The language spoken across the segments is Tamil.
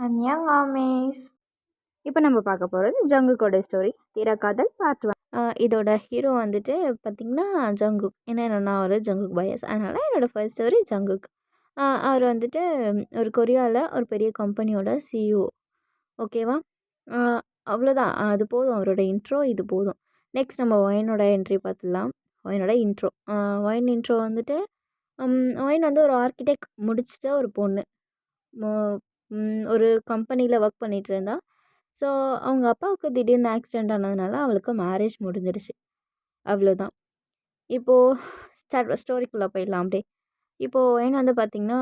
அன்யாங்காமேஸ். இப்போ நம்ம பார்க்க போகிறது ஜங்குக்கோட ஸ்டோரி தீராக்காதல் பார்ட் 1. இதோட ஹீரோ வந்துட்டு பார்த்திங்கன்னா ஜங்குக். ஏன்னா ஒரு ஜங்குக் பயஸ், அதனால் என்னோடய ஃபர்ஸ்ட் ஸ்டோரி ஜங்குக். அவர் வந்துட்டு ஒரு கொரியாவில் ஒரு பெரிய கம்பெனியோட சிஇஓ. ஓகேவா? அவ்வளோதான், அது போதும். அவரோட இன்ட்ரோ இது போதும். நெக்ஸ்ட் நம்ம ஒயினோட என்ட்ரி பார்த்துடலாம். ஒயினோட இன்ட்ரோ. ஒயின் இன்ட்ரோ வந்துட்டு ஒயின் வந்து ஒரு ஆர்கிடெக்ட் முடிச்சிட்ட ஒரு பொண்ணு. ஒரு கம்பெனியில் ஒர்க் பண்ணிகிட்டு இருந்தா. ஸோ அவங்க அப்பாவுக்கு திடீர்னு ஆக்சிடெண்ட் ஆனதுனால அவளுக்கு மேரேஜ் முடிஞ்சிடுச்சு. அவ்வளோதான். இப்போது ஸ்டோரிக்குள்ளே போயிடலாம் அப்படியே. இப்போது ஒயின் வந்து பார்த்திங்கன்னா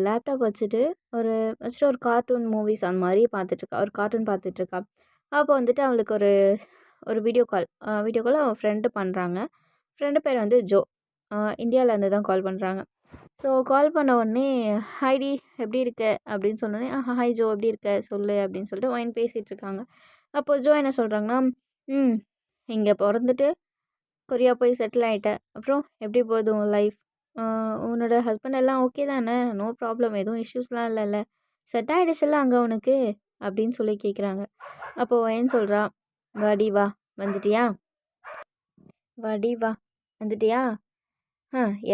லேப்டாப் வச்சுட்டு ஒரு கார்ட்டூன் மூவிஸ் அந்த மாதிரி பார்த்துட்ருக்கா. ஒரு கார்ட்டூன் பார்த்துட்ருக்கா. அப்போ வந்துட்டு அவளுக்கு ஒரு வீடியோ கால் அவள் ஃப்ரெண்டு பண்ணுறாங்க. ஃப்ரெண்டு பேர் வந்து ஜோ. இந்தியாவிலேருந்து தான் கால் பண்ணுறாங்க. ஸோ கால் பண்ண உடனே ஹைடி எப்படி இருக்க அப்படின்னு சொன்னோடனே ஹாய் ஜோ எப்படி இருக்க சொல்லு அப்படின்னு சொல்லிட்டு ஒயின் பேசிகிட்ருக்காங்க. அப்போது ஜோ என்ன சொல்கிறாங்கன்னா, இங்கே பிறந்துட்டு கொரியா போய் செட்டில் ஆகிட்டேன், அப்புறம் எப்படி போகுது உன் லைஃப், உன்னோட ஹஸ்பண்ட் எல்லாம் ஓகே தானே, நோ ப்ராப்ளம், எதுவும் இஷ்யூஸ்லாம் இல்லைல்ல, செட் ஆகிடுச்சுல்ல அங்கே உனக்கு அப்படின்னு சொல்லி கேட்குறாங்க. அப்போது ஒயின் சொல்கிறா, வாடி வா வந்துட்டியா, வாடி வா வந்துட்டியா,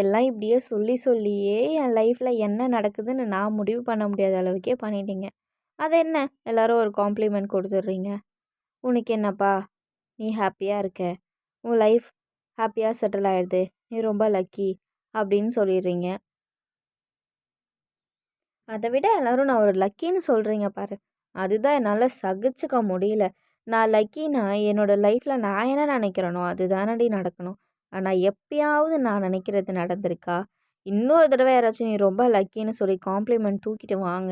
எல்லாம் இப்படியே சொல்லியே என் லைஃப்பில் என்ன நடக்குதுன்னு நான் முடிவு பண்ண முடியாத அளவுக்கே பண்ணிட்டீங்க. அது என்ன எல்லோரும் ஒரு காம்ப்ளிமெண்ட் கொடுத்துட்றீங்க, உனக்கு என்னப்பா நீ ஹாப்பியாக இருக்க, உன் லைஃப் ஹாப்பியாக செட்டில் ஆகிடுது, நீ ரொம்ப லக்கி அப்படின்னு சொல்லிடுறீங்க. அதை விட எல்லோரும் நான் ஒரு லக்கின்னு சொல்கிறீங்க பாரு, அதுதான் என்னால் சகிச்சுக்க முடியல. நான் லக்கினா என்னோடய லைஃப்பில் நான் என்ன நினைக்கிறேனோ அது தானடி நடக்கணும். ஆனால் எப்பயாவது நான் நினைக்கிறது நடந்திருக்கா? இன்னொரு தடவை யாராச்சும் நீ ரொம்ப லக்கின்னு சொல்லி காம்ப்ளிமெண்ட் தூக்கிட்டு வாங்க,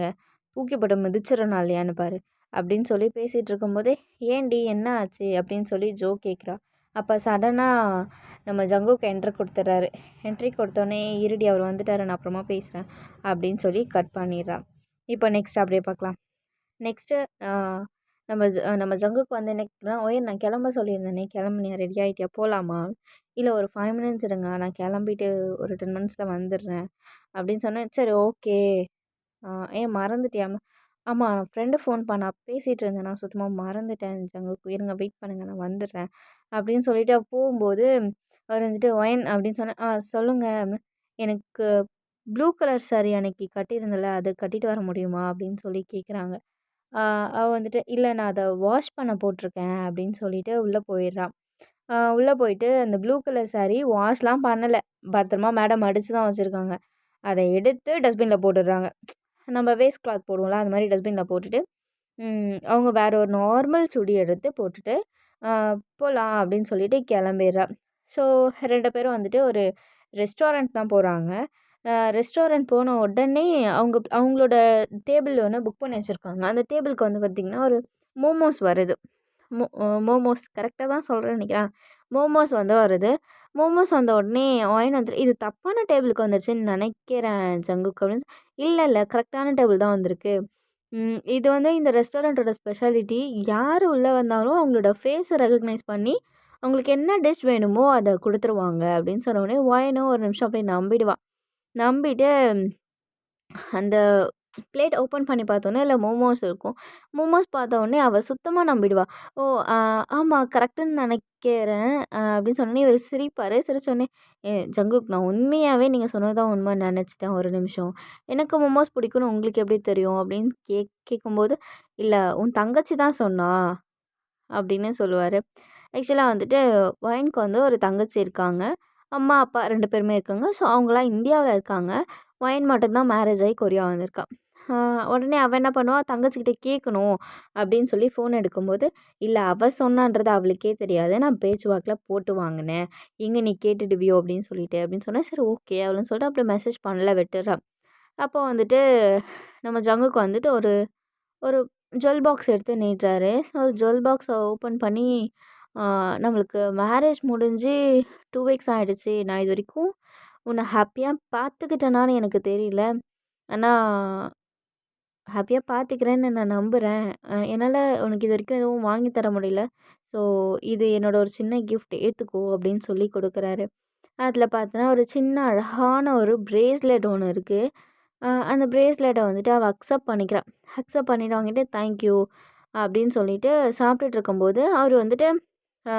தூக்கி போட்டு மிதிச்சிடறனா இல்லையான்னு பாரு அப்படின்னு சொல்லி பேசிகிட்டு இருக்கும்போதே, ஏன்டி என்ன ஆச்சு அப்படின்னு சொல்லி ஜோ கேட்குறா. அப்போ சடனாக நம்ம ஜங்குக்கு என்ட்ரி கொடுத்தோன்னே, இருடி அவர் வந்துட்டார் நான் அப்புறமா பேசுகிறேன் அப்படின்னு சொல்லி கட் பண்ணிடுறான். இப்போ நெக்ஸ்ட் அப்படியே பார்க்கலாம். நெக்ஸ்ட்டு நம்ம ஜங்குக்கு வந்து என்ன, ஓய் நான் கிளம்ப சொல்லியிருந்தேனே, கிளம்புனியா, ரெடி ஆகிட்டியா, போகலாமா, இல்லை ஒரு 5 மினிட்ஸ் இருங்க நான் கிளம்பிட்டு ஒரு 10 மினிட்ஸில் வந்துடுறேன் அப்படின்னு சொன்னேன். சரி ஓகே. ஏன் மறந்துட்டியா? ஆமாம், ஃப்ரெண்டு ஃபோன் பண்ணா பேசிகிட்டு இருந்தேன், நான் சுத்தமாக மறந்துட்டேன் ஜங்குக்கு, இருங்க வெயிட் பண்ணுங்கள் நான் வந்துடுறேன் அப்படின்னு சொல்லிட்டு போகும்போது அவர் வந்துட்டு ஒயின் அப்படின்னு சொன்னேன். சொல்லுங்கள், எனக்கு ப்ளூ கலர் சாரீ அன்னைக்கு கட்டியிருந்தல, அது கட்டிட்டு வர முடியுமா அப்படின்னு சொல்லி கேட்குறாங்க. அவள் வந்துட்டு, இல்லை நான் அதை வாஷ் பண்ண போட்டிருக்கேன் அப்படின்னு சொல்லிட்டு உள்ளே போயிடுறான். உள்ளே போயிட்டு அந்த ப்ளூ கலர் சாரீ வாஷ்லாம் பண்ணலை, பத்திரமா மேடம் அடித்து தான் வச்சுருக்காங்க. அதை எடுத்து டஸ்ட்பினில் போட்டுடுறாங்க. நம்ம வேஸ்ட் கிளாத் போடுவோம்ல, அது மாதிரி டஸ்ட்பினில் போட்டுட்டு அவங்க வேறு ஒரு நார்மல் சுடி எடுத்து போட்டுட்டு போகலாம் அப்படின்னு சொல்லிட்டு கிளம்பிடுறா. ஸோ 2 பேரும் வந்துட்டு ஒரு ரெஸ்டாரண்ட் தான் போகிறாங்க. ரெஸ்டாரண்ட் போன உடனே அவங்களோட டேபிள் ஒன்று புக் பண்ணி வச்சுருக்காங்க. அந்த டேபிளுக்கு வந்து பார்த்திங்கன்னா ஒரு மோமோஸ் வருது. மோமோஸ் கரெக்டாக தான் சொல்கிறேன்னு நினைக்கிறேன். மோமோஸ் வந்து வருது. மோமோஸ் வந்த உடனே ஒயின் வந்துட்டு, இது தப்பான டேபிளுக்கு வந்துருச்சுன்னு நினைக்கிறேன் ஜங்குக்கு அப்படின்னு. இல்லை கரெக்டான டேபிள் தான் வந்திருக்கு. இது வந்து இந்த ரெஸ்டாரண்ட்டோட ஸ்பெஷாலிட்டி, யார் உள்ளே வந்தாலும் அவங்களோட ஃபேஸை ரெகக்னைஸ் பண்ணி அவங்களுக்கு என்ன டிஷ் வேணுமோ அதை கொடுத்துருவாங்க அப்படின்னு சொன்ன உடனே ஒயினும் ஒரு நிமிஷம் அப்படியே நம்பிட்டு அந்த பிளேட் ஓப்பன் பண்ணி பார்த்தோன்னே அதில் மோமோஸ் இருக்கும். மோமோஸ் பார்த்த உடனே அவள் சுத்தமாக நம்பிடுவா. ஓ ஆமாம் கரெக்டுன்னு நினைக்கிறேன் அப்படின்னு சொன்னோன்னே இவர் சிரிப்பார். சிரிச்சோடனே, ஜங்குக் நான் உண்மையாகவே நீங்கள் சொன்னது தான் உண்மை நினச்சிட்டேன் ஒரு நிமிஷம். எனக்கு மோமோஸ் பிடிக்கும்னு உங்களுக்கு எப்படி தெரியும் அப்படின்னு கேட்கும்போது, இல்லை உன் தங்கச்சி தான் சொன்னா அப்படின்னு சொல்லுவார். ஆக்சுவலாக வந்துட்டு ஒயினுக்கு வந்து ஒரு தங்கச்சி இருக்காங்க. அம்மா அப்பா 2 பேருமே இருக்காங்க. ஸோ அவங்களாம் இந்தியாவில் இருக்காங்க. ஒயின் மட்டும்தான் மேரேஜ் ஆகி கொரியா வந்திருக்கான். உடனே அவள் என்ன பண்ணுவாள், தங்கச்சிக்கிட்ட கேட்கணும் அப்படின்னு சொல்லி ஃபோன் எடுக்கும்போது, இல்லை அவள் சொன்னான்றது அவளுக்கே தெரியாது, நான் பேச்சுவாக்கில் போட்டு வாங்கினேன், எங்கே நீ கேட்டுடுவியோ அப்படின்னு சொல்லிட்டு அப்படின்னு சொன்னேன். சரி ஓகே அப்படின்னு சொல்லிட்டு அப்படியே மெசேஜ் பண்ணல விட்டுறான். அப்போ வந்துட்டு நம்ம ஜங்குக்கு வந்துட்டு ஒரு ஒரு ஜுவல் பாக்ஸ் எடுத்து நீட்டுறாரு. ஸோ ஜுவல் பாக்ஸை ஓப்பன் பண்ணி, நம்மளுக்கு மேரேஜ் முடிஞ்சு 2 வீக்ஸ் ஆகிடுச்சு, நான் இது வரைக்கும் உன்னை ஹாப்பியாக பார்த்துக்கிட்டேனான்னு எனக்கு தெரியல, ஆனால் ஹாப்பியாக பார்த்துக்கிறேன்னு நான் நம்புகிறேன். என்னால் உனக்கு இது வரைக்கும் எதுவும் வாங்கி தர முடியல, ஸோ இது என்னோடய ஒரு சின்ன கிஃப்ட் ஏற்றுக்கோ அப்படின்னு சொல்லி கொடுக்குறாரு. அதில் பார்த்தோன்னா ஒரு சின்ன அழகான ஒரு பிரேஸ்லெட் ஒன்று இருக்குது. அந்த பிரேஸ்லெட்ட வந்துட்டு அவள் அக்செப்ட் பண்ணிக்கிறா. அக்செப்ட் பண்ணிட்டு அவங்கிட்ட தேங்க் யூ அப்படின்னு சொல்லிட்டு சாப்பிட்டுட்டு இருக்கும்போது, அவரு வந்துட்டு அ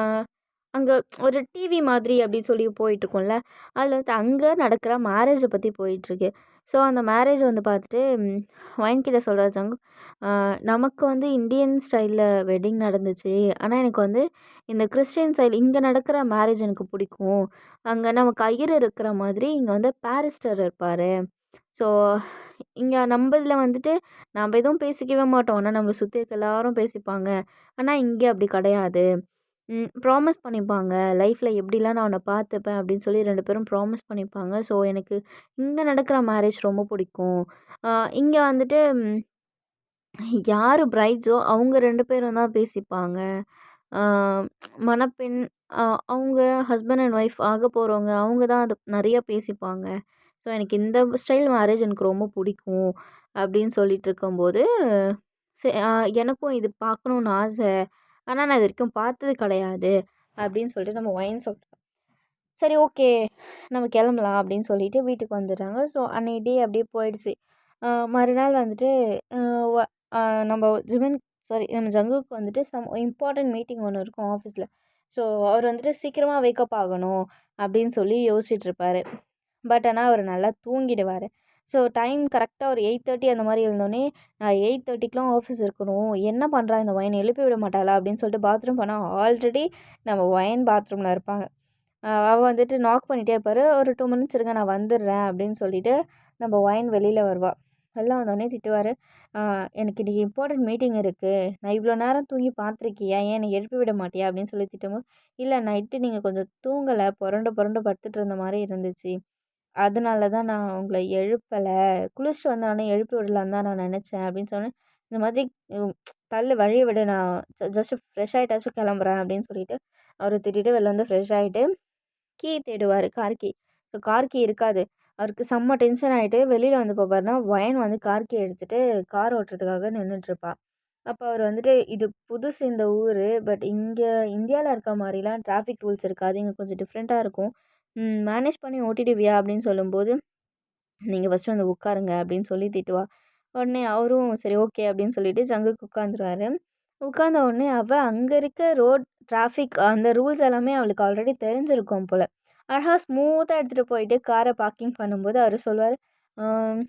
அங்க ஒரு டிவி மாதிரி அப்படின்னு சொல்லி போயிட்டுருக்கும்ல. அதில வந்துட்டு அங்க நடக்கிற மேரேஜ பத்தி போயிட்டுருக்கு. ஸோ அந்த மேரேஜ் வந்து பார்த்துட்டு ஒயின் கிட்ட சொல்றாரு ஜங்குக், நமக்கு வந்து இந்தியன் ஸ்டைல்ல வெட்டிங் நடந்துச்சு. ஆனா எனக்கு வந்து இந்த கிறிஸ்டியன் ஸ்டைல் இங்க நடக்கிற மேரேஜ் எனக்கு பிடிக்கும். அங்க நமக்கு ஐயர் இருக்கிற மாதிரி இங்க வந்து பாரிஸ்டர் இருப்பாரு. ஸோ இங்க நம்பதுல வந்துட்டு நம்ப எதுவும் பேசிக்கவே மாட்டோம். ஆனா நம்மள சுத்தி இருக்க எல்லாரும் பேசிப்பாங்க. ஆனா இங்க அப்படி கிடையாது. ப்ராமிஸ் பண்ணிப்பாங்க. லைஃப்ல எப்படிலாம் நான் உன்ன பார்த்துப்பேன் அப்படின்னு சொல்லி 2 பேரும் ப்ராமிஸ் பண்ணிப்பாங்க. ஸோ எனக்கு இங்க நடக்கிற மேரேஜ் ரொம்ப பிடிக்கும். அ இங்க வந்துட்டு யாரு பிரைட்ஸோ அவங்க 2 பேரும் தான் பேசிப்பாங்க. ஆ மணப்பெண் அ அவங்க ஹஸ்பண்ட் அண்ட் ஒய்ஃப் ஆகப்போறவங்க அவங்க தான் அது நெறைய பேசிப்பாங்க. ஸோ எனக்கு இந்த ஸ்டைல் மேரேஜ் எனக்கு ரொம்ப பிடிக்கும் அப்படின்னு சொல்லிட்டு இருக்கும்போது, செ அ எனக்கும் இது பார்க்கணுன்னு ஆசை. ஆனா நான் இதுவரைக்கும் பார்த்தது கிடையாது அப்படின்னு சொல்லிட்டு நம்ம ஒயின் சொல்றோம். சரி ஓகே. நம்ம கிளம்பலாம் அப்படின்னு சொல்லிட்டு வீட்டுக்கு வந்துடுறாங்க. ஸோ அன்னைய டே அப்படியே போயிடுச்சு. மறுநாள் வந்துட்டு அ வ அ நம்ம ஜிமின் சாரி நம்ம ஜங்குக்கு வந்துட்டு சம் இம்பார்ட்டன்ட் மீட்டிங் ஒண்ணு இருக்கும் ஆஃபீஸ்ல. ஸோ அவர் வந்துட்டு சீக்கிரமா வேக்கப் ஆகணும் அப்படின்னு சொல்லி யோசிச்சுட்ருப்பாரு. பட் ஆனா அவர் நல்லா தூங்கிடுவாரு. ஸோ டைம் கரெக்ட்டா ஒரு 8:30 அந்த மாரி எழுந்தோனே, நான் 8:30க்குலாம் ஆஃபீஸ் இருக்கணும். என்ன பண்றா இந்த ஒயன் எழுப்பி விட மாட்டாளா? அப்படின்னு சொல்லிட்டு பாத்ரூம் போனா ஆல்ரெடி நம்ம ஒயன் பாத்ரூம்ல இருப்பாங்க. அவ வந்துட்டு நாக் பண்ணிட்டே இருப்பாரு. ஒரு 2 மினிட்ஸ் இருங்க நான் வந்துடுறேன் அப்படின்னு சொல்லிட்டு நம்ம ஒயின் வெளியில வருவா. வெளில வந்தோனே திட்டுவாரு. "அ எனக்கு இன்னைக்கு இம்பார்ட்டன்ட் மீட்டிங் இருக்கு. நான் இவ்வளோ நேரம் தூங்கி பார்த்துருக்கியா? ஏன் என்னை எழுப்பி விட மாட்டியா?" அப்படின்னு சொல்லி திட்டும்போது, "இல்ல நைட்டு நீங்க கொஞ்சம் தூங்கல. புரண்டு புரண்டு படுத்துட்டு இருந்த மாரி இருந்துச்சு. அதனால தான் நான் உங்கள எழுப்பல. குளிச்சுட்டு வந்தோனே எழுப்பி விடலான்னு தான் நான் நெனச்சேன்." அப்படின்னு சொன்னேன். இந்த மாதிரி ம் "தள்ளு வழிய விடு. நான் ஜஸ்ட் ஃப்ரெஷ் ஆயிட்டாச்சும் கிளம்புறேன்." அப்படின்னு சொல்லிட்டு அவர திட்டிட்டு வெளில வந்து ஃப்ரெஷ் ஆயிட்டு கீ தேடுவாரு. Car key. So car key இருக்காது. அவருக்கு செம்ம டென்ஷன் ஆயிட்டு வெளியில வந்து பாப்பாருன்னா, வயன் வந்து கார் கீ எடுத்துட்டு கார் ஓட்டுறதுக்காக நின்னுட்ருப்பா. அப்ப அவரு வந்துட்டு, "இது புதுசு இந்த ஊரு. பட் இங்க இந்தியால இருக்க மாரிலாம் டிராஃபிக் ரூல்ஸ் இருக்காது. இங்க கொஞ்சம் டிஃப்ரெண்ட்டா இருக்கும். மேனேஜ் பண்ணி ஓட்டிடுவியா?" அப்படின்னு சொல்லும்போது, "நீங்க ஃபர்ஸ்ட்டு வந்து உட்காருங்க" அப்படின்னு சொல்லி திட்டுவா. உடனே அவரும் சரி ஓகே அப்படின்னு சொல்லிட்டு ஜங்குக்கு உட்காந்துருவாரு. உட்காந்த உடனே அவ அங்க இருக்க ரோட் டிராஃபிக் அந்த ரூல்ஸ் எல்லாமே அவளுக்கு ஆல்ரெடி தெரிஞ்சிருக்கும் போல. அழகா ஸ்மூத்தா எடுத்துட்டு போயிட்டு கார பார்க்கிங் பண்ணும்போது அவரு சொல்லுவாரு, "ஆம்,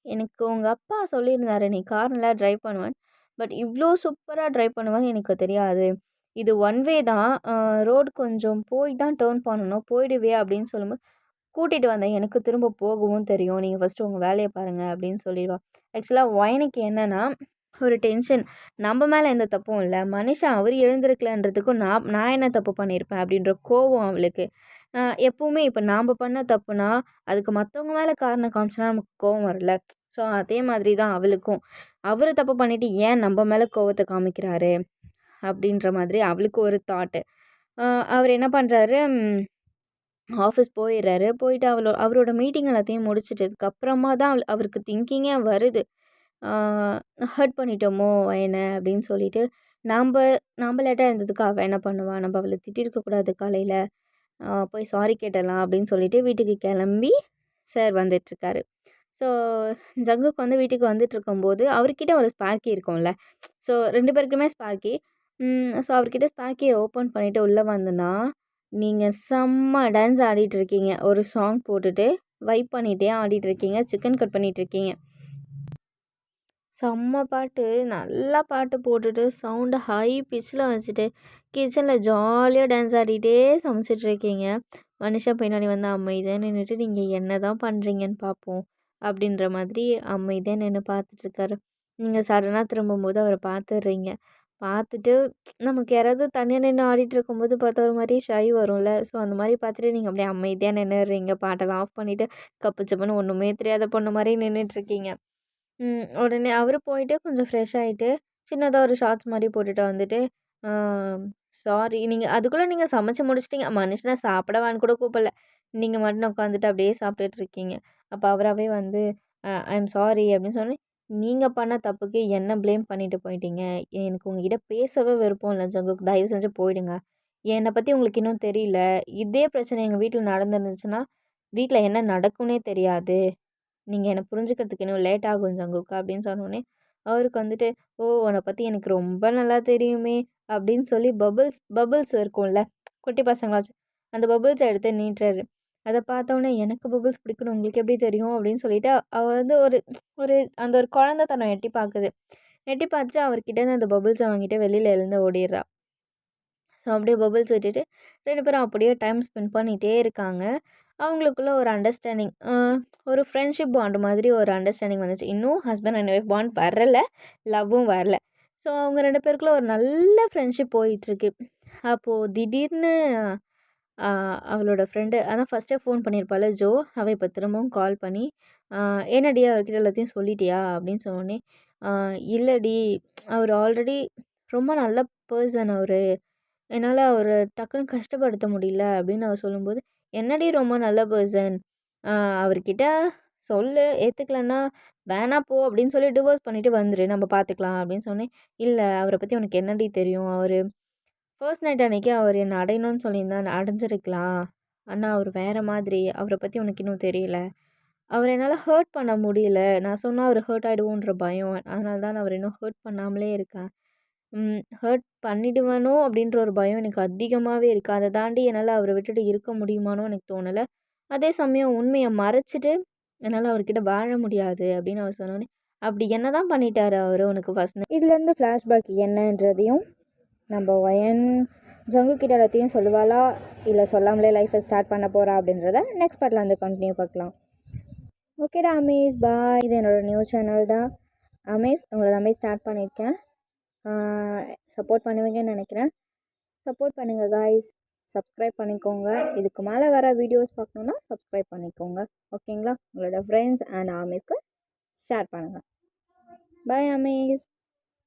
எனக்கு உங்க அப்பா சொல்லியிருந்தாரு நீ கார் நல்லா டிரைவ் பண்ணுவேன்னு. பட் இவ்ளோ சூப்பரா டிரைவ் பண்ணுவேன்னு எனக்கு தெரியாது. இது ஒன் வே தான். ரோடு கொஞ்சம் போய் தான் டர்ன் பண்ணணும். போயிடுவியா?" அப்படின்னு சொல்லும்போது, "கூட்டிட்டு வந்தேன். எனக்கு திரும்ப போகவும் தெரியும். நீங்க ஃபர்ஸ்ட்டு உங்க வேலைய பாருங்க" அப்படின்னு சொல்லிருவா. ஆக்சுவலா ஒயனுக்கு என்னன்னா, ஒரு டென்ஷன். நம்ம மேல எந்த தப்பும் இல்ல. மனுஷன் அவரு எழுந்திருக்கலன்றதுக்கும் நான் நான் என்ன தப்பு பண்ணியிருப்பேன் அப்படின்ற கோவம் அவளுக்கு. அ எப்பவுமே இப்ப நாம பண்ண தப்புனா, அதுக்கு மத்தவங்க மேல காரணம் காமிச்சோனா நமக்கு கோவம் வரும்ல. ஸோ அதே மாதிரி தான் அவளுக்கும். அவரு தப்பு பண்ணிட்டு ஏன் நம்ம மேல கோவத்த காமிக்கிறாரு? அப்படின்ற மாதிரி அவளுக்கு ஒரு தாட்டு. அ அவரு என்ன பண்றாரு, ஆஃபீஸ் போயிர்றாரு. போயிட்டு அவரோட மீட்டிங் எல்லாத்தையும் முடிச்சிட்டதுக்கு அப்புறமா தான் அவருக்கு திங்கிங்கே வருது. ஆ ஹர்ட் பண்ணிட்டோமோ என்ன அப்படின்னு சொல்லிட்டு, நம்ப நம்ப லேட்டா எழுந்ததுக்கு அவ என்ன பண்ணுவா? நம்ப அவள திட்டியிருக்கக்கூடாது காலையில. போய் சாரி கேட்டரலாம் அப்படின்னு சொல்லிட்டு வீட்டுக்கு கிளம்பி சார் வந்துட்டுருக்காரு. ஸோ ஜங்குக்கு வந்து வீட்டுக்கு வந்துட்டுருக்கும்போது, அவர்கிட்ட ஒரு ஸ்பேர் கீ இருக்கும்ல. ஸோ 2 பேருக்குமே ஸ்பேர் கீ. ஸோ அவர்கிட்ட ஸ்பேர் கீய ஓப்பன் பண்ணிட்டு உள்ள வந்தனா, நீங்க செம்ம டான்ஸ் ஆடிட்டுருக்கீங்க. ஒரு சாங் போட்டுட்டு வைப் பண்ணிட்டே ஆடிட்டுருக்கீங்க. சிக்கன் கட் பண்ணிட்டுருக்கீங்க. செம்ம பாட்டு. நல்லா பாட்டு போட்டுட்டு, சவுண்ட ஹை பிட்ச்ல வச்சுட்டு, கிச்சன்ல ஜாலியா டான்ஸ் ஆடிட்டே சமைச்சிட்ருக்கீங்க. மனுஷன் பின்னாடி வந்து அமைதியா நின்னுட்டு, "நீங்க என்னதான் பண்றீங்கன்னு பார்ப்போம்." அப்படின்ற மாதிரி அமைதியா நின்னு பார்த்துட்ருக்காரு. நீங்க சடனா திரும்பும்போது அவர பார்த்துடுறீங்க. பார்த்துட்டு நமக்கு யாராவது தனியா நின்னு ஆடிட்டுருக்கும்போது பார்த்தா ஒரு மாரி ஷை வரும்ல. ஸோ அந்த மாரி பார்த்துட்டு நீங்க அப்படியே அமைதியா நின்னுடுறீங்க. பாட்டெல்லாம் ஆஃப் பண்ணிட்டு, கப்பு சப்புன்னு ஒண்ணுமே தெரியாத பொண்ணு மாரி நின்னுட்ருக்கீங்க. உடனே அவரு போயிட்டு கொஞ்சம் ஃப்ரெஷ் ஆயிட்டு, சின்னதா ஒரு ஷார்ட்ஸ் மாரி போட்டுட்டு வந்துட்டு, ஆ சாரி அதுக்குள்ள நீங்க சமைச்சு முடிச்சுட்டீங்க. மனுஷன சாப்பிடவான்னு கூட கூப்பிடல. நீங்க மட்டும் உட்காந்துட்டு அப்படியே சாப்பிட்டுட்டு இருக்கீங்க. அப்ப அவராவே வந்து, ஐ அம் சாரி" அப்படின்னு சொன்னோனே, "நீங்க பண்ண தப்புக்கு என்ன ப்ளேம் பண்ணிட்டு போயிட்டீங்க. எனக்கு உங்ககிட்ட பேசவே விருப்பம் இல்ல ஜங்குக். தயவு செஞ்சு போயிடுங்க. என்ன பத்தி உங்களுக்கு இன்னும் தெரியல. இதே பிரச்சனை எங்க வீட்ல நடந்திருந்துச்சுன்னா, வீட்ல என்ன நடக்கும்னே தெரியாது." நீங்கள் என்னை புரிஞ்சுக்கிறதுக்கு இன்னும் லேட் ஆகும் ஜங்குக்கா அப்படின்னு சொன்னோடனே அவருக்கு வந்துட்டு, ஓ உன்னை பற்றி எனக்கு ரொம்ப நல்லா தெரியுமே அப்படின்னு சொல்லி பபிள்ஸ் பபிள்ஸ் இருக்கும்ல குட்டி பசங்களாச்சும் அந்த பபிள்ஸை எடுத்து நீட்டுறாரு. அதை பார்த்தோன்னே எனக்கு பபிள்ஸ் பிடிக்கணும் உங்களுக்கு எப்படி தெரியும் அப்படின்னு சொல்லிட்டு அவர் வந்து ஒரு ஒரு அந்த ஒரு குழந்தைத்தனம் எட்டி பார்க்குது. எட்டி பார்த்துட்டு அவர்கிட்ட அந்த பபிள்ஸை வாங்கிட்டு வெளியில் எழுந்து ஓடிடுறா. ஸோ அப்படியே பபிள்ஸ் விட்டுட்டு 2 பேரும் அப்படியே டைம் ஸ்பெண்ட் பண்ணிகிட்டே இருக்காங்க. அவங்களுக்குள்ள ஒரு அண்டர்ஸ்டாண்டிங் ஒரு ஃப்ரெண்ட்ஷிப் பாண்ட் மாதிரி ஒரு அண்டர்ஸ்டாண்டிங் வந்துச்சு. இன்னும் ஹஸ்பண்ட் அண்ட் ஒய்ஃப் பாண்ட் வரல, லவ்வும் வரல. ஸோ அவங்க 2 பேருக்குள்ள ஒரு நல்ல ஃப்ரெண்ட்ஷிப் போயிட்டுருக்கு. அப்போது திடீர்னு அவளோட ஃப்ரெண்டு அதான் ஃபஸ்ட்டே ஃபோன் பண்ணியிருப்பாள் ஜோ. அவள் இப்போ திரும்பவும் கால் பண்ணி "என்னடி அவர்கிட்ட எல்லாத்தையும் சொல்லிட்டியா?" அப்படின்னு சொன்னோடனே இல்லடி அவர் ஆல்ரெடி ரொம்ப நல்ல பர்சன் அவர். என்னால் அவரை டக்குன்னு கஷ்டப்படுத்த முடியல அப்படின்னு அவள் சொல்லும்போது, என்னடி ரொம்ப நல்ல பர்சன் அவர்கிட்ட சொல்லு ஏற்றுக்கலன்னா வேணா போ அப்படின்னு சொல்லி டிவோர்ஸ் பண்ணிவிட்டு வந்துரு நம்ம பார்த்துக்கலாம் அப்படின்னு சொன்னேன். இல்லை அவரை பற்றி உனக்கு என்னடி தெரியும் அவர் ஃபர்ஸ்ட் நைட் அன்றைக்கி அவர் என்னை அடையணும்னு சொல்லியிருந்தா அடைஞ்சிருக்கலாம். ஆனால் அவர் வேறு மாதிரி அவரை பற்றி உனக்கு இன்னும் தெரியல. அவரை என்னால் ஹர்ட் பண்ண முடியல. நான் சொன்னால் அவர் ஹர்ட் ஆகிடுவோன்ற பயம். அதனால தான் நான் அவரை இன்னும் ஹர்ட் பண்ணாமலே இருக்கேன். ஹர்ட் பண்ணிடுவேனோ அப்படின்ற ஒரு பயம் எனக்கு அதிகமாகவே இருக்குது. அதை தாண்டி என்னால் அவரை விட்டுட்டு இருக்க முடியுமானோ எனக்கு தோணலை. அதே சமயம் உண்மையை மறைச்சிட்டு என்னால் அவர்கிட்ட வாழ முடியாது அப்படின்னு அவர் சொன்னோன்னே, அப்படி என்ன தான் பண்ணிட்டாரு அவர் உனக்கு ஃபஸ்ட் இதுலேருந்து ஃப்ளாஷ்பேக் என்னன்றதையும் நம்ம வயன் ஜங்கு கிட்ட எல்லாத்தையும் சொல்லுவாளா இல்லை சொல்லாமலே லைஃப்பை ஸ்டார்ட் பண்ண போகிறா அப்படின்றத நெக்ஸ்ட் பார்ட்டில் வந்து கண்டினியூ பார்க்கலாம். ஓகேடா அமேஸ் பாய். இது என்னோடய நியூ சேனல் தான் அமேஸ். உங்களை நம்பி ஸ்டார்ட் பண்ணியிருக்கேன். சப்போர்ட் பண்ணுவீங்கன்னு நினைக்கிறேன். சப்போர்ட் பண்ணுங்கள் காய்ஸ். சப்ஸ்கிரைப் பண்ணிக்கோங்க. இதுக்கு மேலே வர வீடியோஸ் பார்க்கணுன்னா சப்ஸ்கிரைப் பண்ணிக்கோங்க. ஓகேங்களா? உங்களோட ஃப்ரெண்ட்ஸ் அண்ட் அமேஸ்க்கு ஷேர் பண்ணுங்கள். பாய் அமேஸ்.